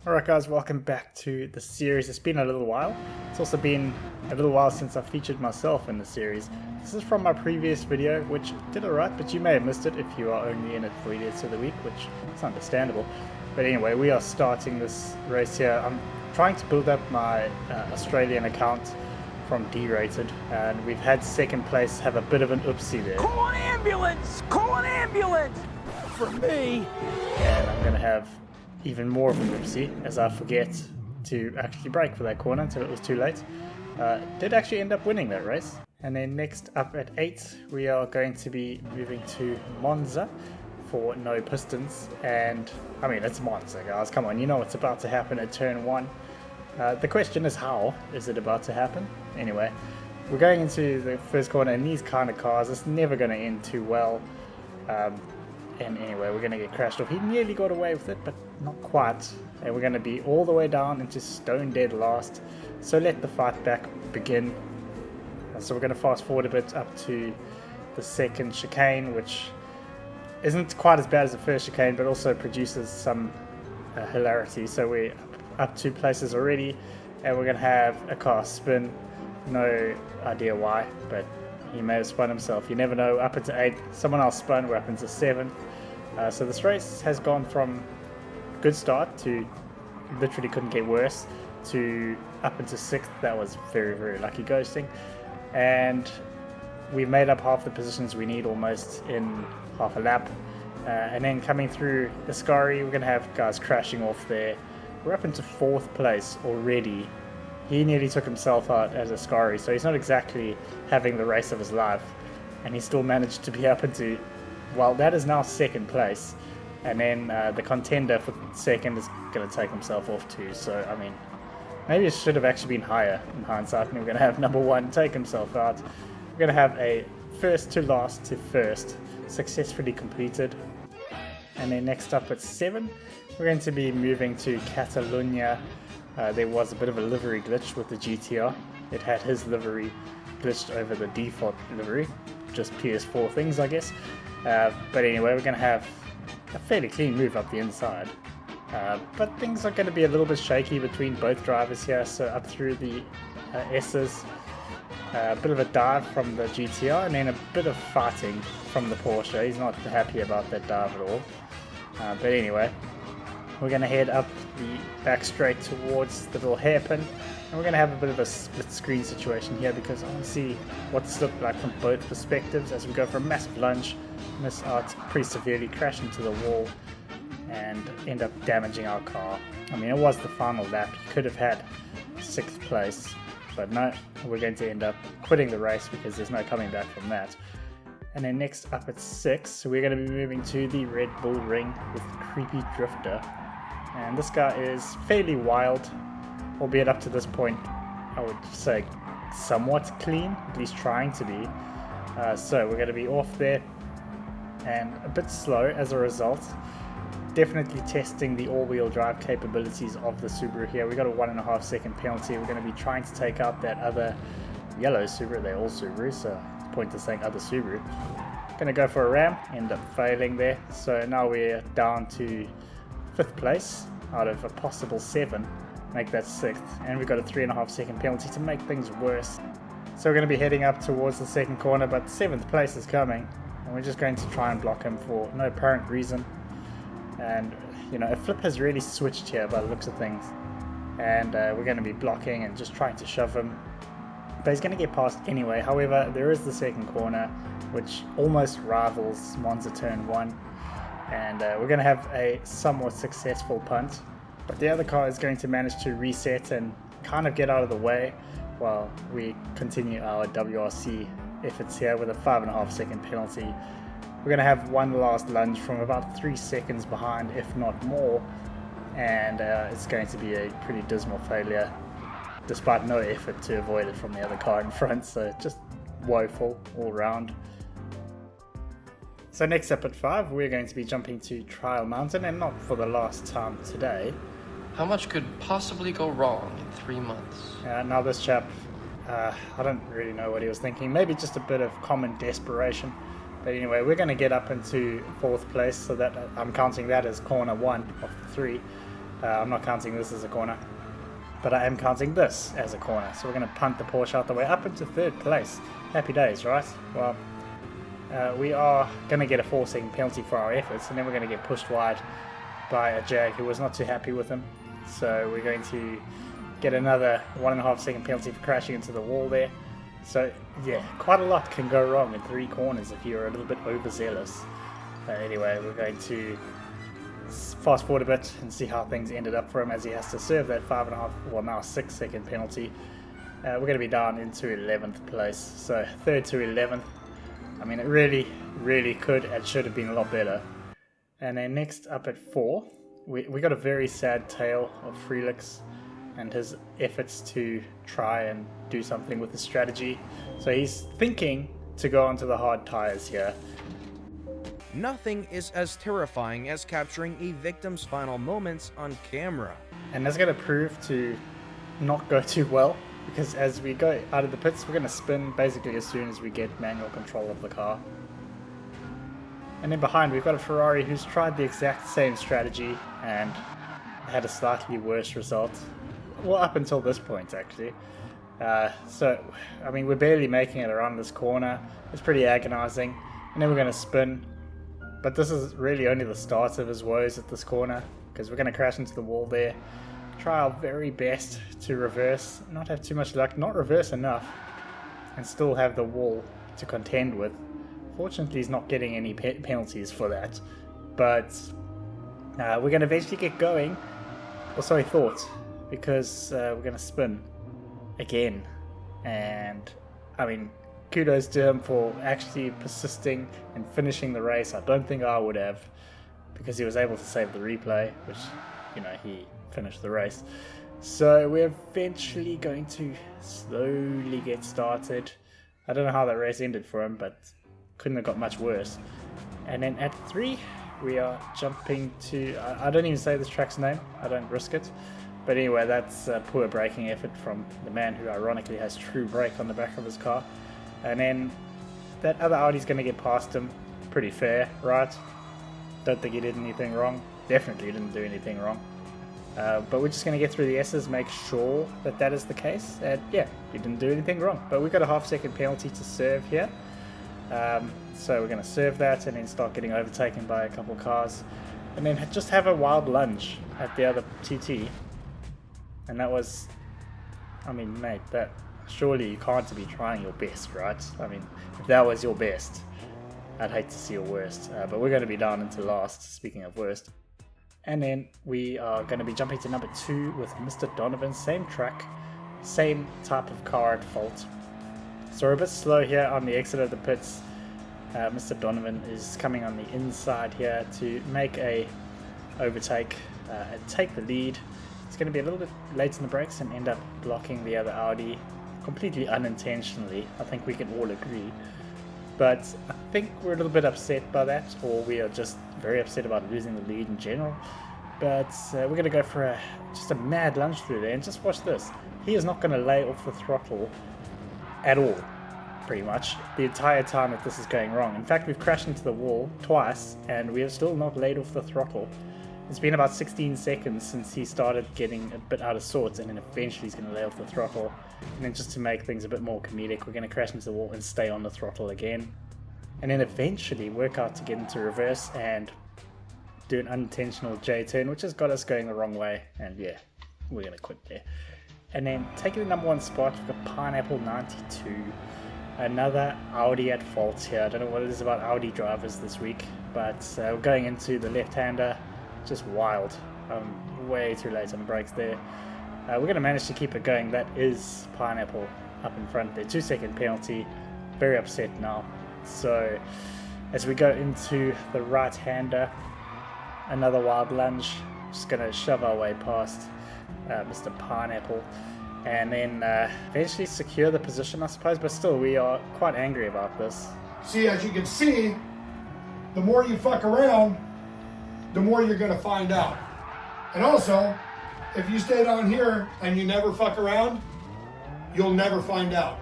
Alright guys, welcome back to the series. It's been a little while. It's also been a little while since I featured myself in the series. This is from my previous video, which did alright, but you may have missed it if you are only in it for idiots of the week, which is understandable. But anyway, we are starting this race here. I'm trying to build up my Australian account from D-rated, and we've had second place have a bit of an oopsie there. Call an ambulance! Call an ambulance! For me! And I'm going to have even more of an oopsie as I forget to actually brake for that corner until it was too late. Did actually end up winning that race. And then next up at 8 we are going to be moving to Monza for no pistons. And I mean, it's Monza guys, come on, you know what's about to happen at turn 1. The question is, how is it about to happen? Anyway, we're going into the first corner, and these kind of cars, it's never going to end too well. And anyway, we're going to get crashed off. He nearly got away with it, but not quite. And we're going to be all the way down into stone dead last. So let the fight back begin. So we're going to fast forward a bit up to the second chicane, which isn't quite as bad as the first chicane, but also produces some hilarity. So we're up 2 places already, and we're going to have a car spin. No idea why, but he may have spun himself. You never know. Up into 8, someone else spun. We're up into 7. So this race has gone from good start to literally couldn't get worse to up into 6th. That was very, very lucky ghosting. And we made up half the positions we need almost in half a lap. And then coming through Ascari, we're going to have guys crashing off there. We're up into 4th place already. He nearly took himself out as Ascari, so he's not exactly having the race of his life. And he still managed to be up into, well, that is now 2nd place. And then the contender for 2nd is going to take himself off too. So, I mean, maybe it should have actually been higher in hindsight. And we're going to have number 1 take himself out. We're going to have a first to last to first successfully completed. And then next up at 7, we're going to be moving to Catalonia. There was a bit of a livery glitch with the GTR. It had his livery glitched over the default livery, just PS4 things I guess. But anyway, we're going to have a fairly clean move up the inside. But things are going to be a little bit shaky between both drivers here, so up through the S's. A bit of a dive from the GTR, and then a bit of fighting from the Porsche. He's not happy about that dive at all. But anyway, we're going to head up the back straight towards the little hairpin, and we're going to have a bit of a split screen situation here because I want to see what this looks like from both perspectives as we go for a massive lunge, miss out pretty severely, crash into the wall, and end up damaging our car. I mean, it was the final lap. You could have had 6th place, but no, we're going to end up quitting the race because there's no coming back from that. And then next up at 6, we're going to be moving to the Red Bull Ring with Creepy Drifter. And this guy is fairly wild, albeit up to this point, I would say somewhat clean, at least trying to be. So we're going to be off there and a bit slow as a result. Definitely testing the all-wheel drive capabilities of the Subaru here. We got a 1.5 second penalty. We're going to be trying to take out that other yellow Subaru. They're all Subarus, so point to saying other Subaru. Going to go for a ram, end up failing there. So now we're down to 5th place out of a possible 7, make that 6th, and we've got a 3.5 second penalty to make things worse. So we're going to be heading up towards the 2nd corner, but 7th place is coming, and we're just going to try and block him for no apparent reason. And you know, a flip has really switched here by the looks of things, and we're going to be blocking and just trying to shove him, but he's going to get past anyway. However, there is the 2nd corner, which almost rivals Monza turn 1. And we're going to have a somewhat successful punt, but the other car is going to manage to reset and kind of get out of the way while we continue our WRC efforts here with a 5.5 second penalty. We're going to have one last lunge from about 3 seconds behind, if not more, and it's going to be a pretty dismal failure despite no effort to avoid it from the other car in front, so just woeful all round. So next up at 5, we're going to be jumping to Trial Mountain, and not for the last time today. How much could possibly go wrong in 3 months? Now this chap, I don't really know what he was thinking. Maybe just a bit of common desperation. But anyway, we're going to get up into 4th place, so that I'm counting that as corner 1 of the 3. I'm not counting this as a corner, but I am counting this as a corner. So we're going to punt the Porsche out the way up into 3rd place. Happy days, right? Well, we are going to get a 4-second penalty for our efforts, and then we're going to get pushed wide by a Jag who was not too happy with him. So we're going to get another 1.5-second penalty for crashing into the wall there. So yeah, quite a lot can go wrong in 3 corners if you're a little bit overzealous. Anyway, we're going to fast forward a bit and see how things ended up for him as he has to serve that 5.5, well now 6-second penalty. We're going to be down into 11th place, so 3rd to 11th. I mean, it really could and should have been a lot better. And then next up at 4, we got a very sad tale of Frelix and his efforts to try and do something with his strategy. So he's thinking to go onto the hard tires here. Nothing is as terrifying as capturing a victim's final moments on camera. And that's going to prove to not go too well, because as we go out of the pits, we're going to spin basically as soon as we get manual control of the car. And then behind, we've got a Ferrari who's tried the exact same strategy and had a slightly worse result. Well, up until this point, actually. So, I mean, we're barely making it around this corner. It's pretty agonizing. And then we're going to spin. But this is really only the start of his woes at this corner, because we're going to crash into the wall there. Try our very best to reverse, not have too much luck, not reverse enough, and still have the wall to contend with. Fortunately, he's not getting any penalties for that, but we're going to eventually get going, or so I thought, because we're going to spin again. And I mean, kudos to him for actually persisting and finishing the race. I don't think I would have, because he was able to save the replay, which, you know, he finished the race. So we're eventually going to slowly get started. I don't know how that race ended for him, but couldn't have got much worse. And then at 3, we are jumping to, I don't even say this track's name, I don't risk it. But anyway, that's poor braking effort from the man who ironically has true brake on the back of his car. And then that other Audi's going to get past him. Pretty fair, right? Don't think he did anything wrong. Definitely didn't do anything wrong. But we're just going to get through the S's, make sure that that is the case. And yeah, he didn't do anything wrong. But we've got a 0.5-second penalty to serve here. So we're going to serve that and then start getting overtaken by a couple cars. And then just have a wild lunge at the other TT. And that was, I mean, mate, that surely you can't be trying your best, right? I mean, if that was your best, I'd hate to see your worst. But we're going to be down into last, speaking of worst. And then we are going to be jumping to number 2 with Mr. Donovan. Same track, same type of car at fault. So we're a bit slow here on the exit of the pits. Mr. Donovan is coming on the inside here to make a overtake and take the lead. It's going to be a little bit late in the brakes and end up blocking the other Audi completely unintentionally. I think we can all agree. But I think we're a little bit upset by that, or we are just very upset about losing the lead in general. But we're going to go for just a mad lunge through there, and just watch this. He is not going to lay off the throttle at all, pretty much, the entire time that this is going wrong. In fact, we've crashed into the wall twice, and we have still not laid off the throttle. It's been about 16 seconds since he started getting a bit out of sorts, and then eventually he's going to lay off the throttle. And then just to make things a bit more comedic, we're going to crash into the wall and stay on the throttle again. And then eventually work out to get into reverse and do an unintentional J-turn, which has got us going the wrong way. And yeah, we're going to quit there. And then taking the number 1 spot, we've got Pineapple 92. Another Audi at fault here. I don't know what it is about Audi drivers this week, but we're going into the left-hander. Just wild. Way too late on the brakes there. We're going to manage to keep it going. That is Pineapple up in front there. 2-second penalty. Very upset now. So as we go into the right-hander, another wild lunge. Just going to shove our way past Mr. Pineapple. And then eventually secure the position, I suppose. But still, we are quite angry about this. See, as you can see, the more you fuck around, the more you're going to find out. And also, if you stay down here and you never fuck around, you'll never find out.